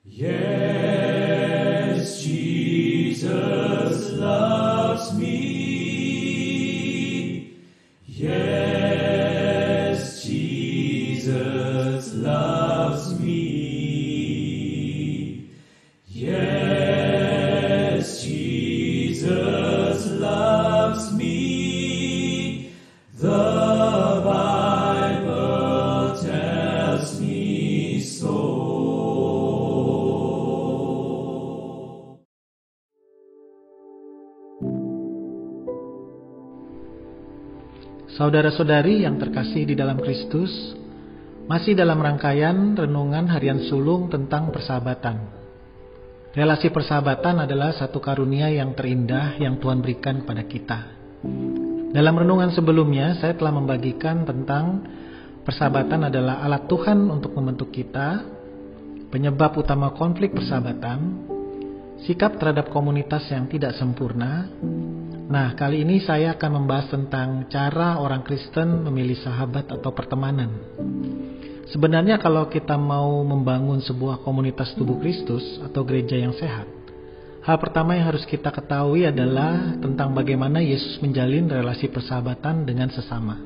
Yes, Jesus loves me. Yes, Jesus loves me. Yes, Jesus loves me. The Bible tells me so. Saudara-saudari yang terkasih di dalam Kristus, masih dalam rangkaian renungan harian sulung tentang persahabatan. Relasi persahabatan adalah satu karunia yang terindah yang Tuhan berikan kepada kita. Dalam renungan sebelumnya, saya telah membagikan tentang persahabatan adalah alat Tuhan untuk membentuk kita, penyebab utama konflik persahabatan, sikap terhadap komunitas yang tidak sempurna. Nah, kali ini saya akan membahas tentang cara orang Kristen memilih sahabat atau pertemanan. Sebenarnya kalau kita mau membangun sebuah komunitas tubuh Kristus atau gereja yang sehat, hal pertama yang harus kita ketahui adalah tentang bagaimana Yesus menjalin relasi persahabatan dengan sesama.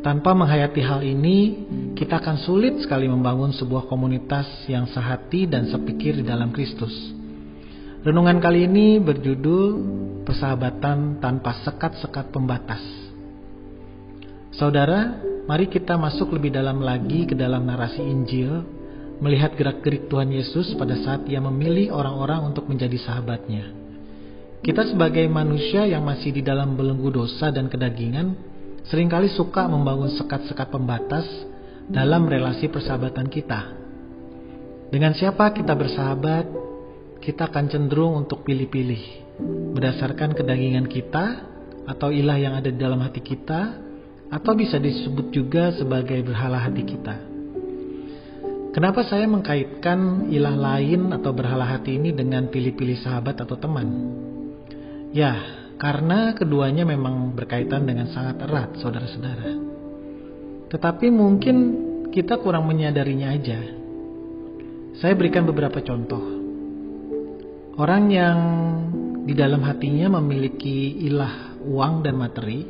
Tanpa menghayati hal ini, kita akan sulit sekali membangun sebuah komunitas yang sehati dan sepikir di dalam Kristus. Renungan kali ini berjudul Persahabatan Tanpa Sekat-sekat Pembatas. Saudara, mari kita masuk lebih dalam lagi ke dalam narasi Injil, melihat gerak-gerik Tuhan Yesus pada saat Ia memilih orang-orang untuk menjadi sahabatnya. Kita sebagai manusia yang masih di dalam belenggu dosa dan kedagingan, seringkali suka membangun sekat-sekat pembatas dalam relasi persahabatan kita. Dengan siapa kita bersahabat, kita akan cenderung untuk pilih-pilih berdasarkan kedagingan kita atau ilah yang ada di dalam hati kita, atau bisa disebut juga sebagai berhala hati kita. Kenapa saya mengkaitkan ilah lain atau berhala hati ini dengan pilih-pilih sahabat atau teman? Ya, karena keduanya memang berkaitan dengan sangat erat, saudara-saudara. Tetapi mungkin kita kurang menyadarinya aja. Saya berikan beberapa contoh. Orang yang di dalam hatinya memiliki ilah uang dan materi,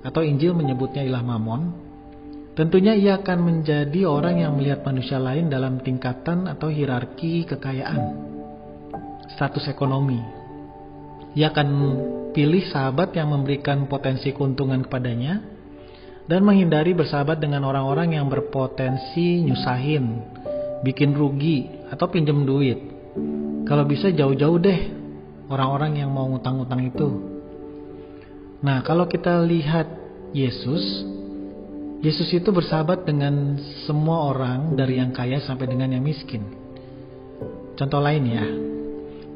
atau Injil menyebutnya ilah mamon, tentunya ia akan menjadi orang yang melihat manusia lain dalam tingkatan atau hierarki kekayaan, status ekonomi. Ia akan pilih sahabat yang memberikan potensi keuntungan kepadanya, dan menghindari bersahabat dengan orang-orang yang berpotensi nyusahin, bikin rugi, atau pinjam duit. Kalau bisa jauh-jauh deh orang-orang yang mau ngutang-ngutang itu. Nah, kalau kita lihat Yesus itu bersahabat dengan semua orang, dari yang kaya sampai dengan yang miskin. Contoh lain ya,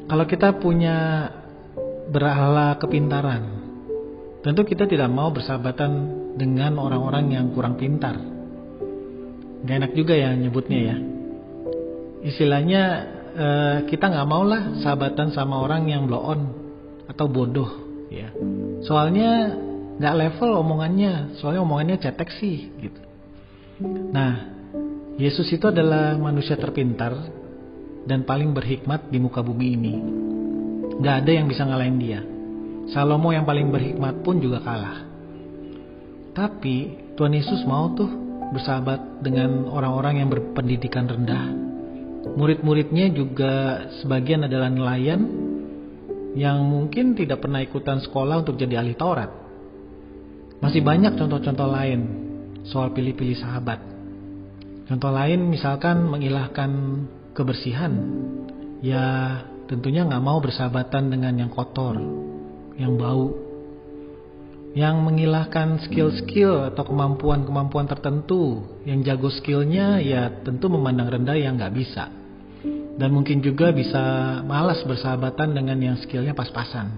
kalau kita punya berhala kepintaran, tentu kita tidak mau bersahabatan dengan orang-orang yang kurang pintar. Gak enak juga ya nyebutnya ya. Istilahnya kita nggak mau lah sahabatan sama orang yang blow on atau bodoh ya. Soalnya nggak level omongannya, soalnya omongannya cetek sih gitu. Nah, Yesus itu adalah manusia terpintar dan paling berhikmat di muka bumi ini. Nggak ada yang bisa ngalahin dia. Salomo yang paling berhikmat pun juga kalah. Tapi Tuhan Yesus mau tuh bersahabat dengan orang-orang yang berpendidikan rendah. Murid-muridnya juga sebagian adalah nelayan yang mungkin tidak pernah ikutan sekolah untuk jadi ahli Taurat. Masih banyak contoh-contoh lain soal pilih-pilih sahabat. Contoh lain misalkan mengilahkan kebersihan. Ya tentunya gak mau bersahabatan dengan yang kotor, yang bau. Yang mengilahkan skill-skill atau kemampuan-kemampuan tertentu. Yang jago skillnya ya tentu memandang rendah yang gak bisa. Dan mungkin juga bisa malas bersahabatan dengan yang skillnya pas-pasan.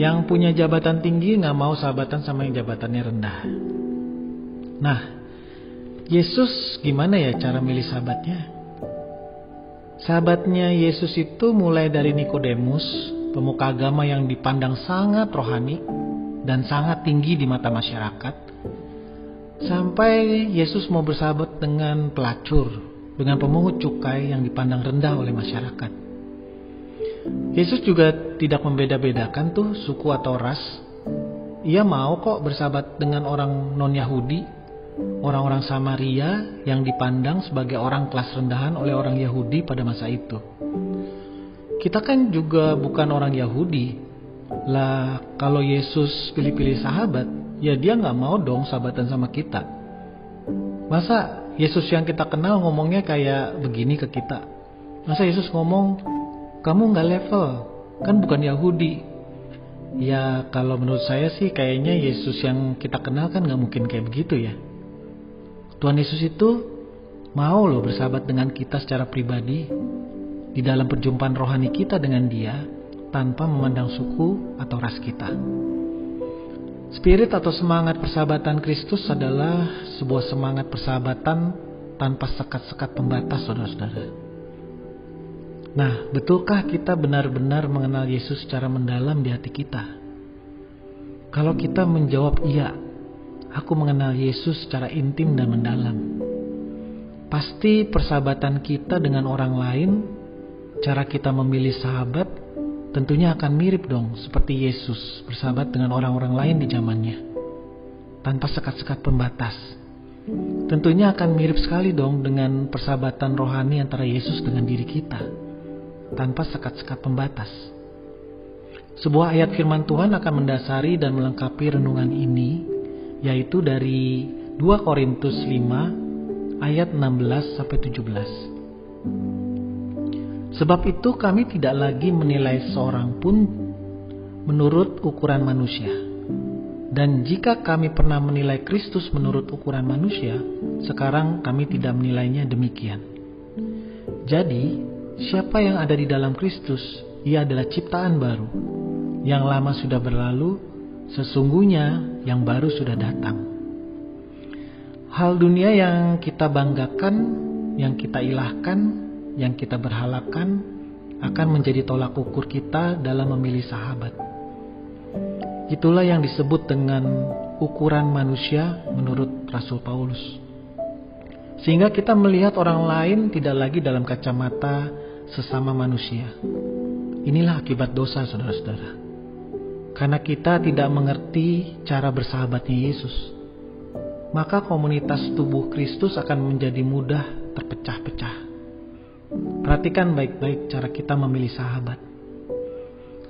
Yang punya jabatan tinggi gak mau sahabatan sama yang jabatannya rendah. Nah, Yesus gimana ya cara milih sahabatnya? Sahabatnya Yesus itu mulai dari Nikodemus, pemuka agama yang dipandang sangat rohani dan sangat tinggi di mata masyarakat, sampai Yesus mau bersahabat dengan pelacur, dengan pemungut cukai yang dipandang rendah oleh masyarakat. Yesus juga tidak membeda-bedakan tuh suku atau ras. Ia mau kok bersahabat dengan orang non-Yahudi, orang-orang Samaria yang dipandang sebagai orang kelas rendahan oleh orang Yahudi pada masa itu. Kita kan juga bukan orang Yahudi. Lah, kalau Yesus pilih-pilih sahabat, ya dia gak mau dong sahabatan sama kita. Masa Yesus yang kita kenal ngomongnya kayak begini ke kita? Masa Yesus ngomong, kamu gak level, kan bukan Yahudi? Ya kalau menurut saya sih kayaknya Yesus yang kita kenal kan gak mungkin kayak begitu ya. Tuhan Yesus itu mau loh bersahabat dengan kita secara pribadi, di dalam perjumpaan rohani kita dengan Dia, tanpa memandang suku atau ras kita. Spirit atau semangat persahabatan Kristus adalah sebuah semangat persahabatan tanpa sekat-sekat pembatas, saudara-saudara. Nah, betulkah kita benar-benar mengenal Yesus secara mendalam di hati kita? Kalau kita menjawab iya, aku mengenal Yesus secara intim dan mendalam, pasti persahabatan kita dengan orang lain, cara kita memilih sahabat, tentunya akan mirip dong seperti Yesus bersahabat dengan orang-orang lain di zamannya, tanpa sekat-sekat pembatas. Tentunya akan mirip sekali dong dengan persahabatan rohani antara Yesus dengan diri kita, tanpa sekat-sekat pembatas. Sebuah ayat firman Tuhan akan mendasari dan melengkapi renungan ini, yaitu dari 2 Korintus 5 ayat 16-17. Sebab itu kami tidak lagi menilai seorang pun menurut ukuran manusia. Dan jika kami pernah menilai Kristus menurut ukuran manusia, sekarang kami tidak menilainya demikian. Jadi, siapa yang ada di dalam Kristus, ia adalah ciptaan baru. Yang lama sudah berlalu, sesungguhnya yang baru sudah datang. Hal dunia yang kita banggakan, yang kita ilahkan, yang kita berhalakan, akan menjadi tolak ukur kita dalam memilih sahabat. Itulah yang disebut dengan ukuran manusia menurut Rasul Paulus. Sehingga kita melihat orang lain tidak lagi dalam kacamata sesama manusia. Inilah akibat dosa, saudara-saudara. Karena kita tidak mengerti cara bersahabatnya Yesus, maka komunitas tubuh Kristus akan menjadi mudah terpecah-pecah. Perhatikan baik-baik cara kita memilih sahabat.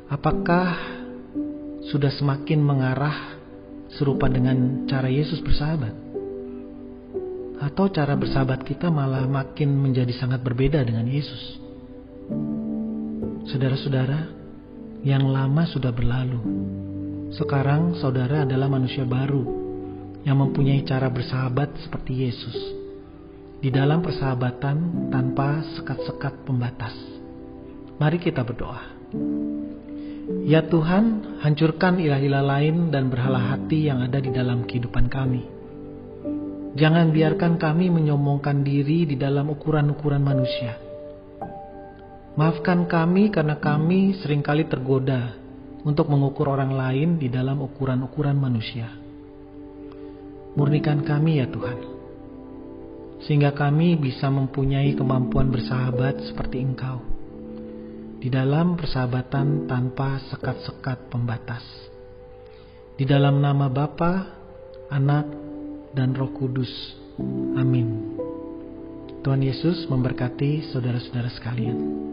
Apakah sudah semakin mengarah serupa dengan cara Yesus bersahabat? Atau cara bersahabat kita malah makin menjadi sangat berbeda dengan Yesus? Saudara-saudara, yang lama sudah berlalu. Sekarang saudara adalah manusia baru yang mempunyai cara bersahabat seperti Yesus, di dalam persahabatan tanpa sekat-sekat pembatas. Mari kita berdoa. Ya Tuhan, hancurkan ilah-ilah lain dan berhala hati yang ada di dalam kehidupan kami. Jangan biarkan kami menyombongkan diri di dalam ukuran-ukuran manusia. Maafkan kami karena kami seringkali tergoda untuk mengukur orang lain di dalam ukuran-ukuran manusia. Murnikan kami ya Tuhan, sehingga kami bisa mempunyai kemampuan bersahabat seperti Engkau, di dalam persahabatan tanpa sekat-sekat pembatas. Di dalam nama Bapa, Anak, dan Roh Kudus. Amin. Tuhan Yesus memberkati saudara-saudara sekalian.